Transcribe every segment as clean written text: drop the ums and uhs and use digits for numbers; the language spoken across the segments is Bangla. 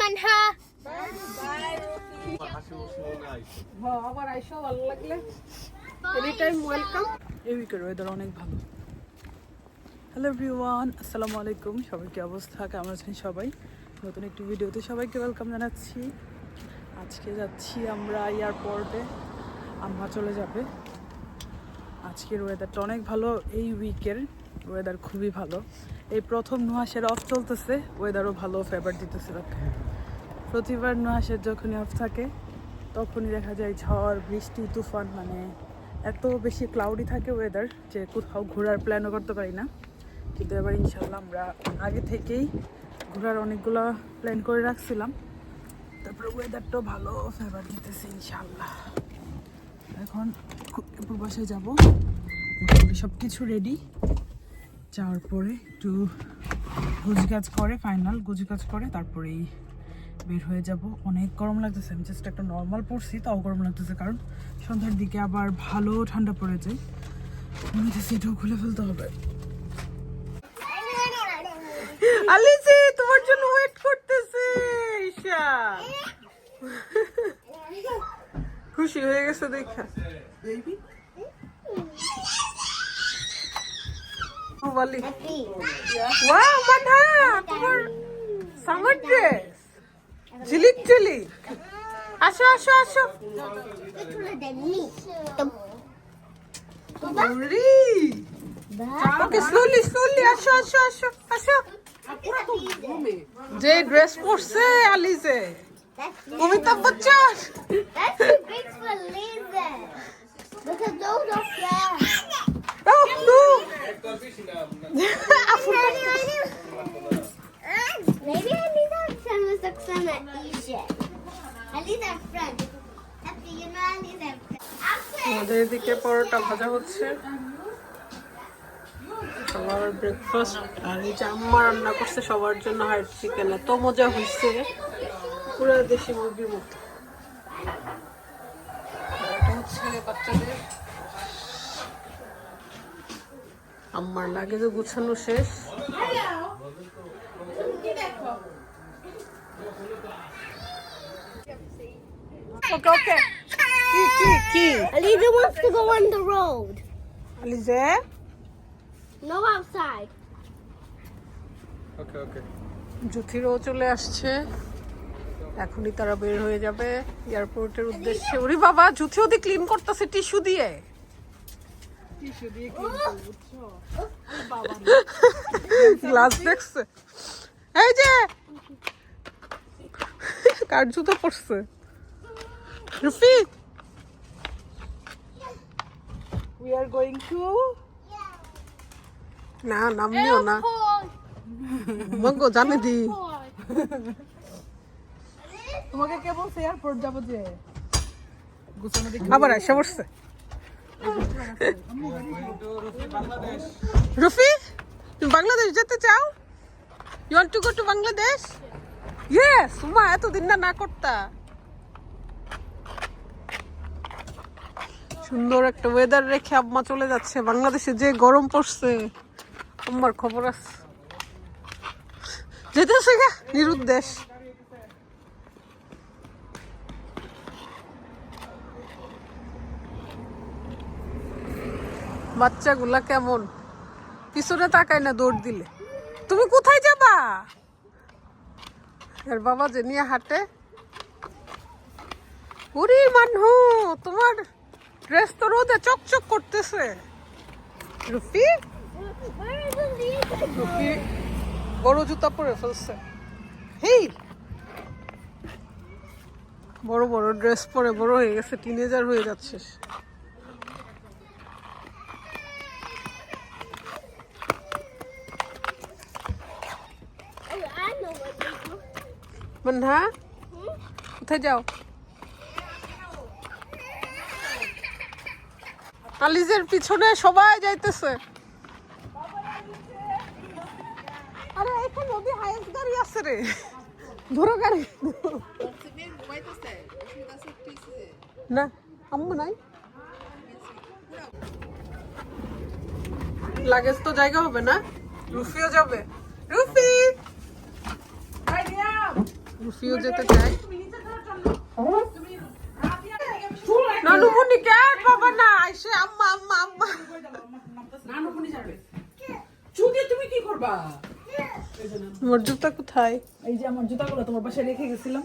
মানহা। বাই আবার আইসো ভালো লাগলে এনি টাইম ওয়েলকাম। এই উইকের ওয়েদার অনেক ভালো। হ্যালো এভরিওয়ান, আসসালামু আলাইকুম। সবাই কি অবস্থা, কেমন আছেন সবাই? নতুন একটি ভিডিওতে সবাইকে ওয়েলকাম জানাচ্ছি। আজকে যাচ্ছি আমরা এয়ারপোর্টে, আম্মা চলে যাবে। আজকের ওয়েদারটা অনেক ভালো, এই উইকের ওয়েদার খুবই ভালো। এই প্রথম নুহাসের অফ চলতেছে, ওয়েদারও ভালো ফেভার দিতেছে তাকে। প্রতিবার নুহাসের যখনই অফ থাকে তখনই দেখা যায় ঝড় বৃষ্টি তুফান, মানে এত বেশি ক্লাউডি থাকে ওয়েদার যে কোথাও ঘোরার প্ল্যানও করতে পারি না। কিন্তু এবার ইনশাল্লাহ আমরা আগে থেকেই ঘোরার অনেকগুলো প্ল্যান করে রাখছিলাম, তারপরে ওয়েদারটাও ভালো ফেভার দিতেছে ইনশাল্লাহ। এখন বাসায় যাবো, সব কিছু রেডি। যাওয়ার পরে একটু গুজগাজ করে, ফাইনাল গুজগাজ করে তারপরেই বের হয়ে যাব। অনেক গরম লাগতেছে, আমি জাস্ট একটা নর্মাল পরছি তাও গরম লাগতেছে, কারণ সন্ধ্যার দিকে আবার ভালো ঠান্ডা পড়ে যায়। সেটাও খুলে ফেলতে হবে। আলিসি তোমার জন্য ওয়েট করতেছে। ঈশা খুশি হয়ে গেছে দেখা। বেবি ওয়ালি ওয়াও মানহা, তোমার সামার ড্রেস ঝিলিক ঝিলিক। আসো আসো আসো। ওকে স্লোলি স্লোলি আসো আসো আসো আসো। যে ড্রেস পরছে আলিজে, Amitabh Bachchan. Oh no! Maybe I need that friend with the sun at Egypt. I need that friend. After you know I need that friend. আমাদের এদিকে পরোটা ভাজা হচ্ছে, সবার ব্রেকফাস্ট। আর এই যে আম্মা রান্না করছে সবার জন্য হার্ড চিকেন, এত মজা হয়েছে, পুরো দেশি মুরগির মতো। এটা হচ্ছে বাচ্চাদের। আম্মার লাগেজও গুছানো শেষ। ওকে ওকে। কি Aliza wants to go on the road. আলিজে? No outside. ওকে। জুথিরও চলে আসছে, এখনই তারা বের হয়ে যাবে এয়ারপোর্টের উদ্দেশ্যে। ওরে বাবা, জুথি ওদি ক্লিন করতেছে টিস্যু দিয়ে। গ্লাস দেখছে, এই যে কার জুতো পড়ছে। রুফি, we are going to না নামনিও না মগো জানে দি। তোমাকে কে বলছে এয়ারপোর্ট যাবো যে? আবার এসে পড়ছে। রুফি, তুমি বাংলাদেশ যেতে চাও? You want to go to Bangladesh? Yes. মা এতদিন না করতা। সুন্দর একটা ওয়েদার রেখে আম্মা চলে যাচ্ছে। বাংলাদেশে যে গরম পড়ছে, আম্মার খবর আছে। যেতেছে গা নিরুদ্দেশ। বাচ্চাগুলা কেমন পিছনে তাকায় না দৌড় দিলে। তুমি কোথায় যাবা? এর বাবা যে নিয়ে হাঁটে। ওরে মানহু, তোমার ড্রেস তো রোদে চকচক করতেছে। রুফি রুফি বড় জুতা পরে ফেলছে। হেই, বড় বড় ড্রেস পরে বড় হয়ে গেছে, টিনেজার হয়ে যাচ্ছে। মানহা কোথায় যাও? আলিজের পিছনে সবাই যাইতেছে। আরে এখানে নদী হাইস গাড়ি আছে রে, ধরো গাড়ি। না আম্মু নাই, লাগেজ তো জায়গা হবে না। রুফিও যাবে। রুফি রুফিও যেতে চায়। নানুমণি কে বাবা না আইসে আম্মা আম্মা আম্মা। নানুমণি যাবে। চুদি তুমি কি করবা? তোমার জুতা কোথায়? এই যে আমার জুতাগুলো তোমার বাসায় রেখে গেছিলাম।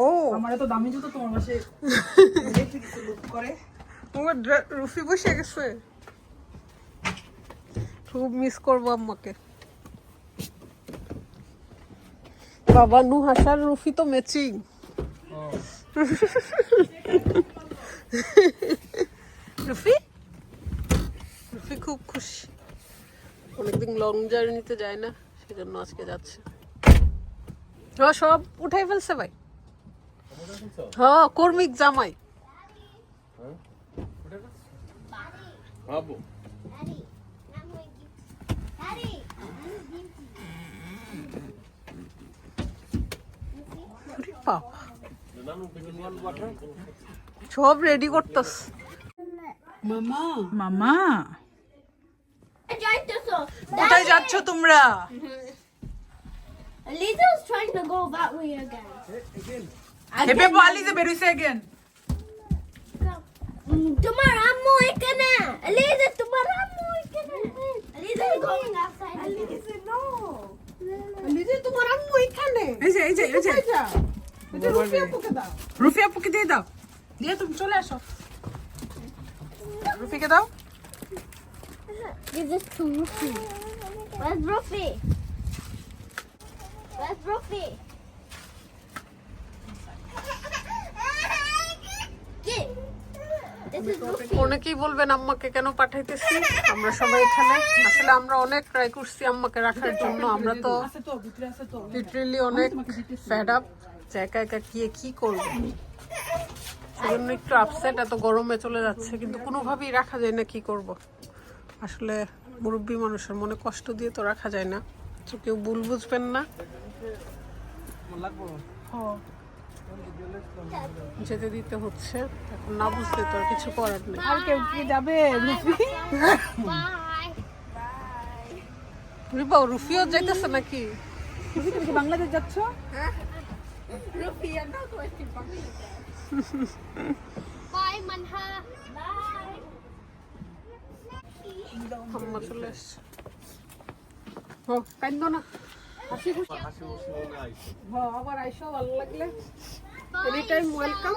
ও আমার এত দামি জুতো তোমার বাসায় রেখে গেছিল করে। তোমার রুফি বসে গেছে। খুব মিস করবো আম্মাকে। বাবা নুহাসার রুফি তো ম্যাচিং। রুফি রুফি খুব খুশি। অনেকদিন লং জার্নিতে যায় না, সেজন্য আজকে যাচ্ছে। সব উঠাই ফেলছে ভাই। হ্যাঁ কর্মিক জামাই। Daddy, I'm going to. Daddy, বাবা সব রেডি করতেস। মামা মামা Daddy. কোথায় যাচ্ছ তোমরা? Lisa's trying to go that way again. হেপে পালি যে বেরিয়েছে again. Tomorrow I'm more gonna. Lisa, tomorrow I'm more gonna. Lisa is going outside. Lisa, no. নিজে তোমার আম্মু এখানে। এই যে এই যে এই যে এটা রুফি আপুকে দাও। রুফি আপুকে দিয়ে দাও। দিয়ে তুমি চলে আসো। রুফিকে দাও। Give this to Rufi. Where's Rufi? Where's Rufi? Get. This is Rufi. অনেকেই বলবেন আম্মাকে কেন পাঠাইতেছি। আমরা সবাই এখানে আসলে আমরা অনেক ট্রাই করছি আম্মাকে রাখার জন্য। আমরা তো আছে তো ভিতরে আছে তো। লিটারালি অনেক ফেড আপ যে একা একা কি করবো। সেজন্য একটু আপসেট। এত গরমে চলে যাচ্ছে কিন্তু কোনোভাবেই রাখা যায় না। কি করব আসলে মুরব্বী মানুষের মনে কষ্ট দিয়ে তো রাখা যায় না। তো কেউ ভুল বুঝবেন না। যেতে দিতে হচ্ছে। এখন না বুঝলে তো আর কিছু করার নেই। আর কেউ কি যাবে রুফি? Bye. রিবা রুফিও যাইতেছে নাকি? রুফি তুমি কি বাংলাদেশ যাচ্ছ? Bye, Manha. Bye. আম্মা চলে এসছে। ও কান্দো না। হাসি খুশি। হ্যাঁ আবার আইসো ভালো লাগলে এনি টাইম ওয়েলকাম।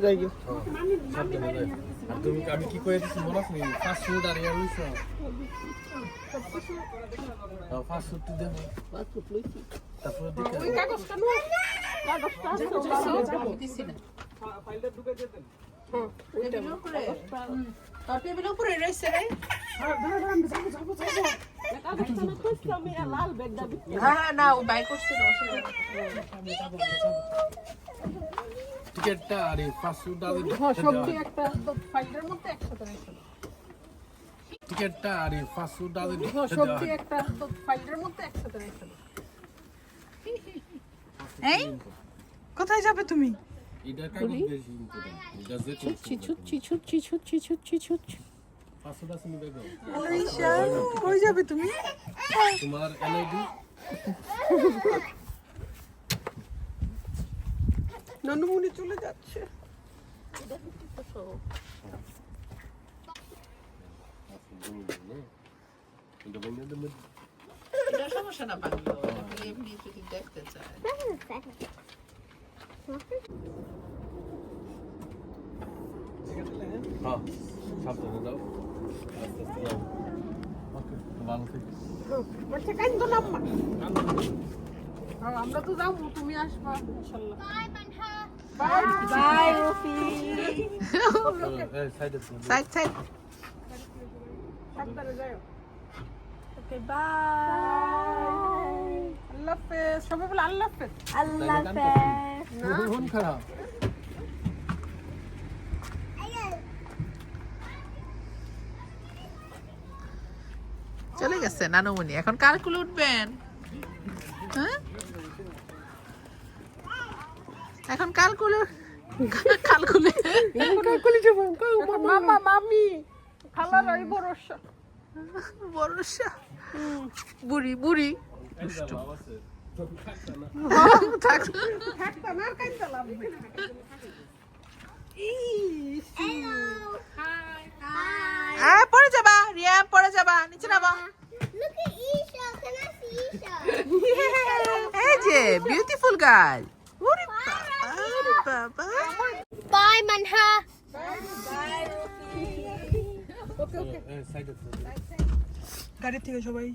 যাই গো। আর তুমি আমি কি করে দিছি মনে আছে ফাস্ট ফুড আর ইয়ার হইছে ফাস্ট ফুড দিতে তারপর দিকে ওই কাগজটা নো। কাগজটা আমি দিছি না। ফাইলটা ঢুকে যেতেন। হ্যাঁ ওইটা উপরে। তার টেবিলের উপরে রইছে রে। হ্যাঁ না ও বাই করছে না। টিকেটটা আর ফাস্ট ফুড আর হ্যাঁ সবটি একটা ফাইলের মধ্যে একসাথে রাখো। টিকেটটা আর ফাস্ট ফুড আর হ্যাঁ সবটি একটা ফাইলের মধ্যে একসাথে রাখো। এই কোথায় যাবে তুমি? এটা কাগজ বেশি ইম্পর্টেন্ট এটা যে চিছুট ফাস্ট ফুড আছে নিবে দাও আলিশা কই যাবে তুমি? তোমার এনআইডি নানুমণি চলে যাচ্ছে। এটা বন্ধ দেব এটা সমস্যা না বাংলা এমনি যদি দেখতে চায়। হ্যাঁ সাবধানে দাও আস্তে আস্তে দাও ওকে ভালো থেকো বলছে কান্দো না আম্মা। হ্যাঁ আমরা তো যাবো তুমি আসবা ইনশাআল্লাহ। Bye, Manha. বাই রফি। এই সাইডে সাইড সাবধানে যাও। Okay bye. আল্লাহ হাফেজ। সবাই বলে আল্লাহ হাফেজ। Allah Hafiz. ফোন খারাপ চলে গেছে নানুমণি। এখন কার কুলে উঠবেন? হ্যাঁ এখন কাল কুলে মামা মামি খালার এই ভরসা। ভরসা বুড়ি বুড়ি বাবা আছে থাকতো না, আর কাইন্দা লাভ নেই। ইস, Hello. পড়ে যাবা রিয়া, পড়ে যাবা, নিচে নামো। Look at Isha. Can I see Isha? এই যে বিউটিফুল গার্ল। ওরে বাবা। Bye, Manha. সাইডে গাড়ি থেকে সবাই